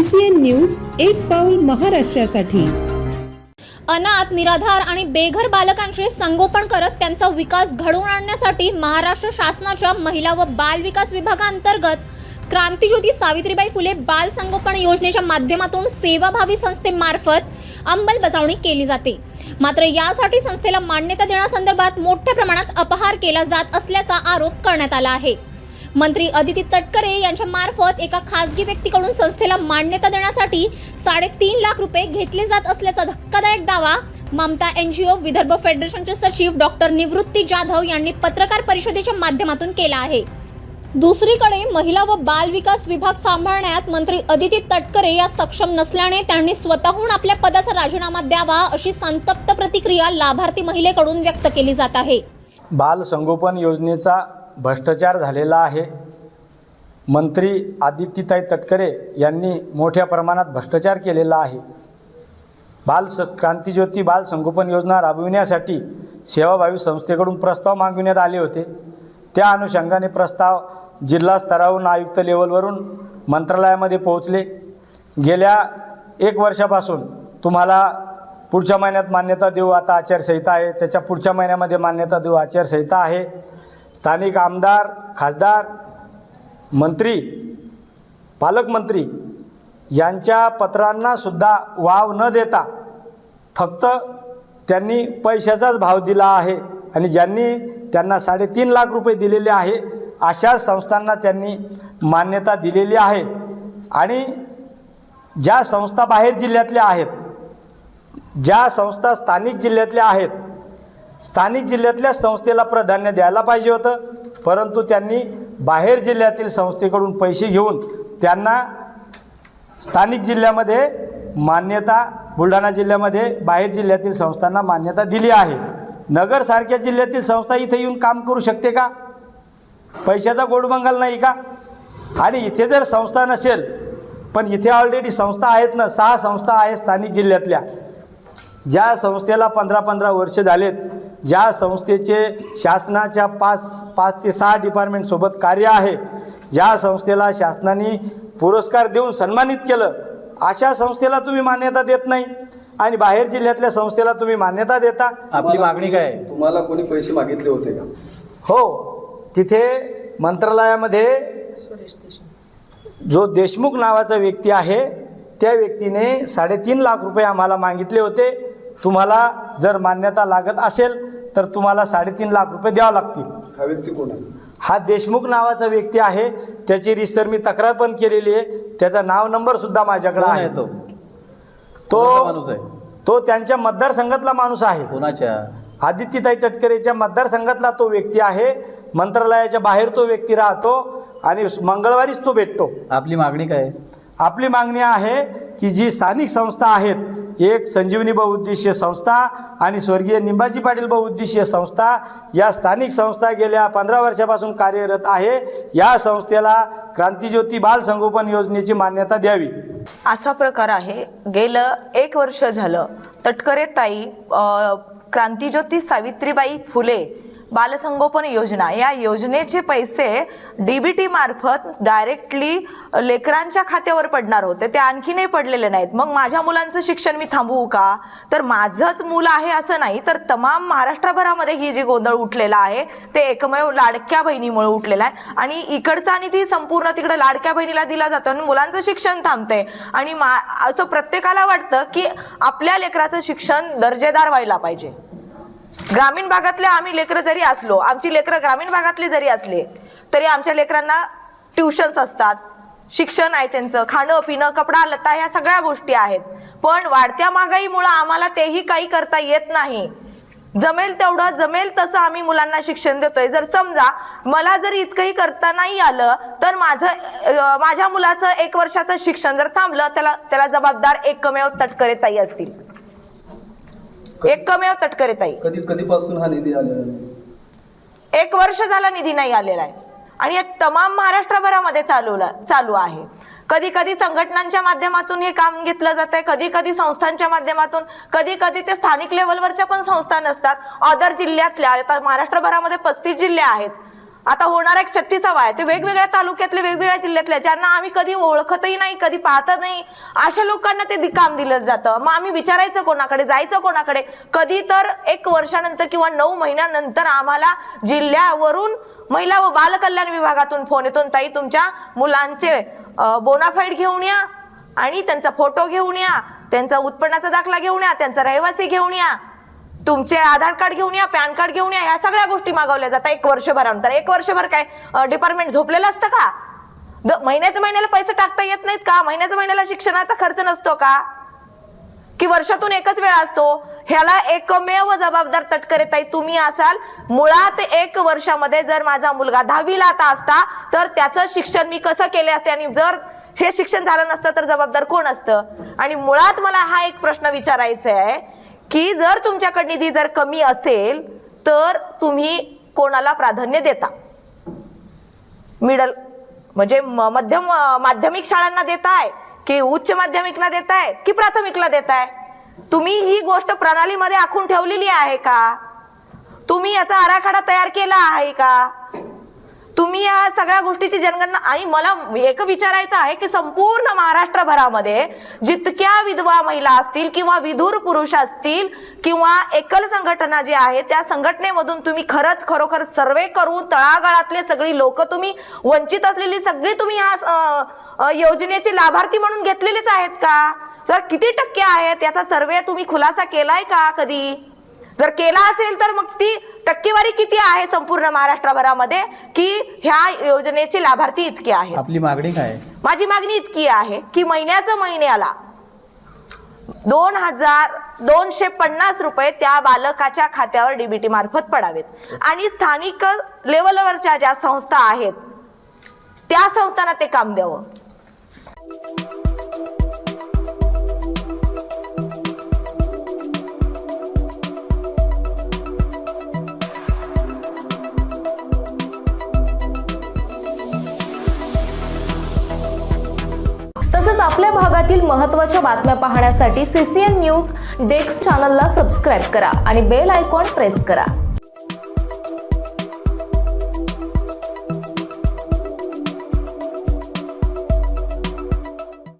ACN news, एक पाऊल महाराष्ट्रासाठी। अनाथ, निराधार आणि बेघर बालकांचे संगोपन करत त्यांचा विकास घडवून आणण्यासाठी महाराष्ट्र शासनाच्या महिला व बाल विकास विभागांतर्गत क्रांतिज्योती सावित्रीबाई फुले बाल संगोपन योजनेच्या माध्यमातून सेवाभावी संस्थेमार्फत अंमलबजावणी केली जाते। मात्र यासाठी संस्थेला मान्यता देण्यासंदर्भात मोठ्या प्रमाणात अपहार केला जात असल्याचा आरोप करण्यात आला आहे। मंत्री अदिती तटकरे यांच्या मार्फत एका खासगी व्यक्तीकडून संस्थेला मान्यता देण्यासाठी 3.5 लाख रुपये घेतले जात असल्याचा धक्कादायक दावा ममता NGO विदर्भ फेडरेशनचे सचिव डॉक्टर निवृत्ती जाधव यांनी पत्रकार परिषदेच्या माध्यमातून केला आहे। दुसरीकडे महिला व बाल विकास विभाग सांभाळण्यात मंत्री अदिती तटकरे या सक्षम नसल्याने त्यांनी स्वतःहून आपल्या पदाचा राजीनामा द्यावा अशी संतप्त प्रतिक्रिया लाभार्थी महिलेकडून व्यक्त केली जात आहे। बाल संगोपन योजनेचा भ्रष्टाचार झालेला आहे। मंत्री आदित्यताई तटकरे यांनी मोठ्या प्रमाणात भ्रष्टाचार केलेला आहे। क्रांतिज्योती बाल संगोपन योजना राबविण्यासाठी सेवाभावी संस्थेकडून प्रस्ताव मागविण्यात आले होते। त्या अनुषंगाने प्रस्ताव जिल्हा स्तरावरून आयुक्त लेवलवरून मंत्रालयामध्ये पोहोचले। गेल्या 1 वर्षापासून तुम्हाला पुढच्या महिन्यात मान्यता देऊ, आता आचारसंहिता आहे, त्याच्या पुढच्या महिन्यामध्ये मान्यता देऊ, आचारसंहिता आहे। स्थानिक आमदार, खासदार, मंत्री, पालकमंत्री यांच्या पत्रांना सुद्धा वाव न देता फक्त त्यांनी पैशाचाच भाव दिला आहे आणि ज्यांनी त्यांना 3.5 लाख रुपये दिलेले आहे अशा संस्थांना त्यांनी मान्यता दिलेली आहे। आणि ज्या संस्था बाहेर जिल्ह्यातल्या आहेत, ज्या संस्था स्थानिक जिल्ह्यातल्या आहेत, स्थानिक जिल्ह्यातल्या संस्थेला प्राधान्य द्यायला पाहिजे होतं, परंतु त्यांनी बाहेर जिल्ह्यातील संस्थेकडून पैसे घेऊन त्यांना स्थानिक जिल्ह्यामध्ये मान्यता, बुलढाणा जिल्ह्यामध्ये बाहेर जिल्ह्यातील संस्थांना मान्यता दिली आहे। नगरसारख्या जिल्ह्यातील संस्था इथे येऊन काम करू शकते का? पैशाचा गोडबंगाल नाही का? आणि इथे जर संस्था नसेल, पण इथे ऑलरेडी संस्था आहेत ना, 6 संस्था आहेत स्थानिक जिल्ह्यातल्या, ज्या संस्थेला 15-15 वर्ष झालेत, ज्या संस्थेचे शासनाच्या 5 ते 6 डिपार्टमेंटसोबत कार्य आहे, ज्या संस्थेला शासनाने पुरस्कार देऊन सन्मानित केलं, अशा संस्थेला तुम्ही मान्यता देत नाही आणि बाहेर जिल्ह्यातल्या संस्थेला तुम्ही मान्यता देता। आपली मागणी काय आहे? तुम्हाला कोणी पैसे मागितले होते का? हो, तिथे मंत्रालयामध्ये जो देशमुख नावाचा व्यक्ती आहे त्या व्यक्तीने 3.5 लाख रुपये आम्हाला मागितले होते। तुम्हाला जर मान्यता लागत असेल तर तुम्हाला 3.5 लाख रुपये द्यावे लागतील। हा व्यक्ती कोण आहे? हा देशमुख नावाचा व्यक्ती आहे। त्याची रिसर मी तक्रार पण केलेली आहे, त्याचा नाव नंबर सुद्धा माझ्याकडे आहे। तो त्यांच्या मतदारसंघातला माणूस आहे। कोणाच्या? आदित्यताई तटकरेच्या मतदारसंघातला तो व्यक्ती आहे। मंत्रालयाच्या बाहेर तो व्यक्ती राहतो आणि मंगळवारीच तो भेटतो। आपली मागणी काय आहे? आपली मागणी आहे की जी स्थानिक संस्था आहेत, एक संजीवनी बहुउद्देशीय संस्था आणि स्वर्गीय निंबाजी पाटील बहुउद्देशीय संस्था, या स्थानिक संस्था गेल्या 15 वर्षापासून कार्यरत आहे। या संस्थेला क्रांतिज्योती बाल संगोपन योजनेची मान्यता द्यावी। असा प्रकार आहे। गेलं 1 वर्ष झालं तटकरे ताई क्रांतिज्योती सावित्रीबाई फुले बालसंगोपन योजना, या योजनेचे पैसे DBT मार्फत डायरेक्टली लेकरांच्या खात्यावर पडणार होते, ते आणखीनही पडलेले नाहीत। मग माझ्या मुलांचं शिक्षण मी थांबवू का? तर माझंच मूल आहे असं नाही, तर तमाम महाराष्ट्रभरामध्ये ही जी गोंधळ उठलेला आहे ते एकमेव लाडक्या बहिणीमुळे उठलेला आहे। आणि इकडचा निधी संपूर्ण तिकडे लाडक्या बहिणीला दिला जातो आणि मुलांचं शिक्षण थांबते। आणि असं प्रत्येकाला वाटतं की आपल्या लेकराचं शिक्षण दर्जेदार व्हायला पाहिजे। ग्रामीण भागातले आम्ही लेकरं जरी असलो, आमची लेकरं ग्रामीण भागातले जरी असले तरी आमच्या लेकरांना ट्युशन्स असतात, शिक्षण आहे, त्यांचं खाणं पिणं कपडा लत्ता ह्या सगळ्या गोष्टी आहेत। पण वाढत्या महागाईमुळे आम्हाला तेही काही करता येत नाही। जमेल तेवढं, जमेल तसं आम्ही मुलांना शिक्षण देतोय। जर समजा मला जर इतकंही करता नाही आलं तर माझ्या मुलाचं 1 वर्षाचं शिक्षण जर थांबलं, त्याला जबाबदार एकमेव तटकरे ताई असतील, एकमेव तटकरे ताई। कधीपासून हा निधी आलेला नाही? 1 वर्ष झाला निधी नाही आलेला आहे आणि तमाम महाराष्ट्रभरामध्ये चालू आहे। कधी कधी संघटनांच्या माध्यमातून हे काम घेतलं जातंय, कधी कधी संस्थांच्या माध्यमातून, कधी कधी ते स्थानिक लेवलवरच्या पण संस्था नसतात। अदर जिल्ह्यातल्या, आता महाराष्ट्रभरामध्ये 35 जिल्हे आहेत, आता होणारा एक 36वा आहे, ते वेगवेगळ्या तालुक्यातले वेगवेगळ्या जिल्ह्यातले, ज्यांना आम्ही कधी ओळखतही नाही, कधी पाहत नाही, अशा लोकांना ते काम दिलं जातं. मग आम्ही विचारायचं कोणाकडे, जायचं कोणाकडे? कधी तर 1 वर्षानंतर किंवा 9 महिन्यानंतर आम्हाला जिल्ह्यावरून महिला व बाल कल्याण विभागातून फोन येतो, ताई तुमच्या मुलांचे बोनाफाईड घेऊन या आणि त्यांचा फोटो घेऊन या, त्यांचा उत्पन्नाचा दाखला घेऊन या, त्यांचा रहिवासी घेऊन या, तुमचे आधार कार्ड घेऊन या, पॅन कार्ड घेऊन या, या सगळ्या गोष्टी मागवल्या जातात 1 वर्षभरानंतर. 1 वर्षभर काय डिपार्टमेंट झोपलेलं असतं का? महिन्याला पैसे टाकता येत नाहीत का? महिन्याला शिक्षणाचा खर्च नसतो का? की वर्षातून एकच वेळा असतो? ह्याला एकमेव जबाबदार तटकरे ताई तुम्ही असाल. मुळात 1 वर्षामध्ये जर माझा मुलगा 10वीला आता असता तर त्याचं शिक्षण मी कसं केले असते, आणि जर हे शिक्षण झालं नसतं तर जबाबदार कोण असतं? आणि मुळात मला हा एक प्रश्न विचारायचा आहे की जर तुमच्याकडे निधी जर कमी असेल तर तुम्ही कोणाला प्राधान्य देता? मिडल म्हणजे मध्यम माध्यमिक शाळांना देताय की उच्च माध्यमिकला देताय की प्राथमिकला देताय? तुम्ही ही गोष्ट प्रणालीमध्ये आखून ठेवलेली आहे का? तुम्ही याचा आराखडा तयार केला आहे का? तुम्ही या सगळ्या गोष्टीची जनगणना? आणि मला एक विचारायचं आहे की संपूर्ण महाराष्ट्रभरामध्ये जितक्या विधवा महिला असतील किंवा विधुर पुरुष असतील किंवा एकल संघटना जी आहे त्या संघटनेमधून तुम्ही खरोखर सर्वे करून तळागाळातले सगळी लोक, तुम्ही वंचित असलेली सगळी तुम्ही या योजनेचे लाभार्थी म्हणून घेतलेलेच आहेत का? तर किती टक्के आहेत याचा सर्वे तुम्ही खुलासा केलाय का कधी? जर केला असेल तर मग ती टक्केवारी किती आहे संपूर्ण महाराष्ट्रभरामध्ये की ह्या योजनेचे लाभार्थी इतके आहेत? आपली मागणी काय आहे? माझी मागणी इतकी आहे की महिन्याला 2,250 रुपये त्या बालकाच्या खात्यावर डीबीटी मार्फत पडावेत आणि स्थानिक लेवलवरच्या ज्या संस्था आहेत त्या संस्थांना ते काम द्यावं. तसंच आपल्या भागातील महत्त्वाच्या बातम्या पाहण्यासाठी CCN न्यूज डेस्क चॅनलला सबस्क्राईब करा आणि बेल आयकॉन प्रेस करा.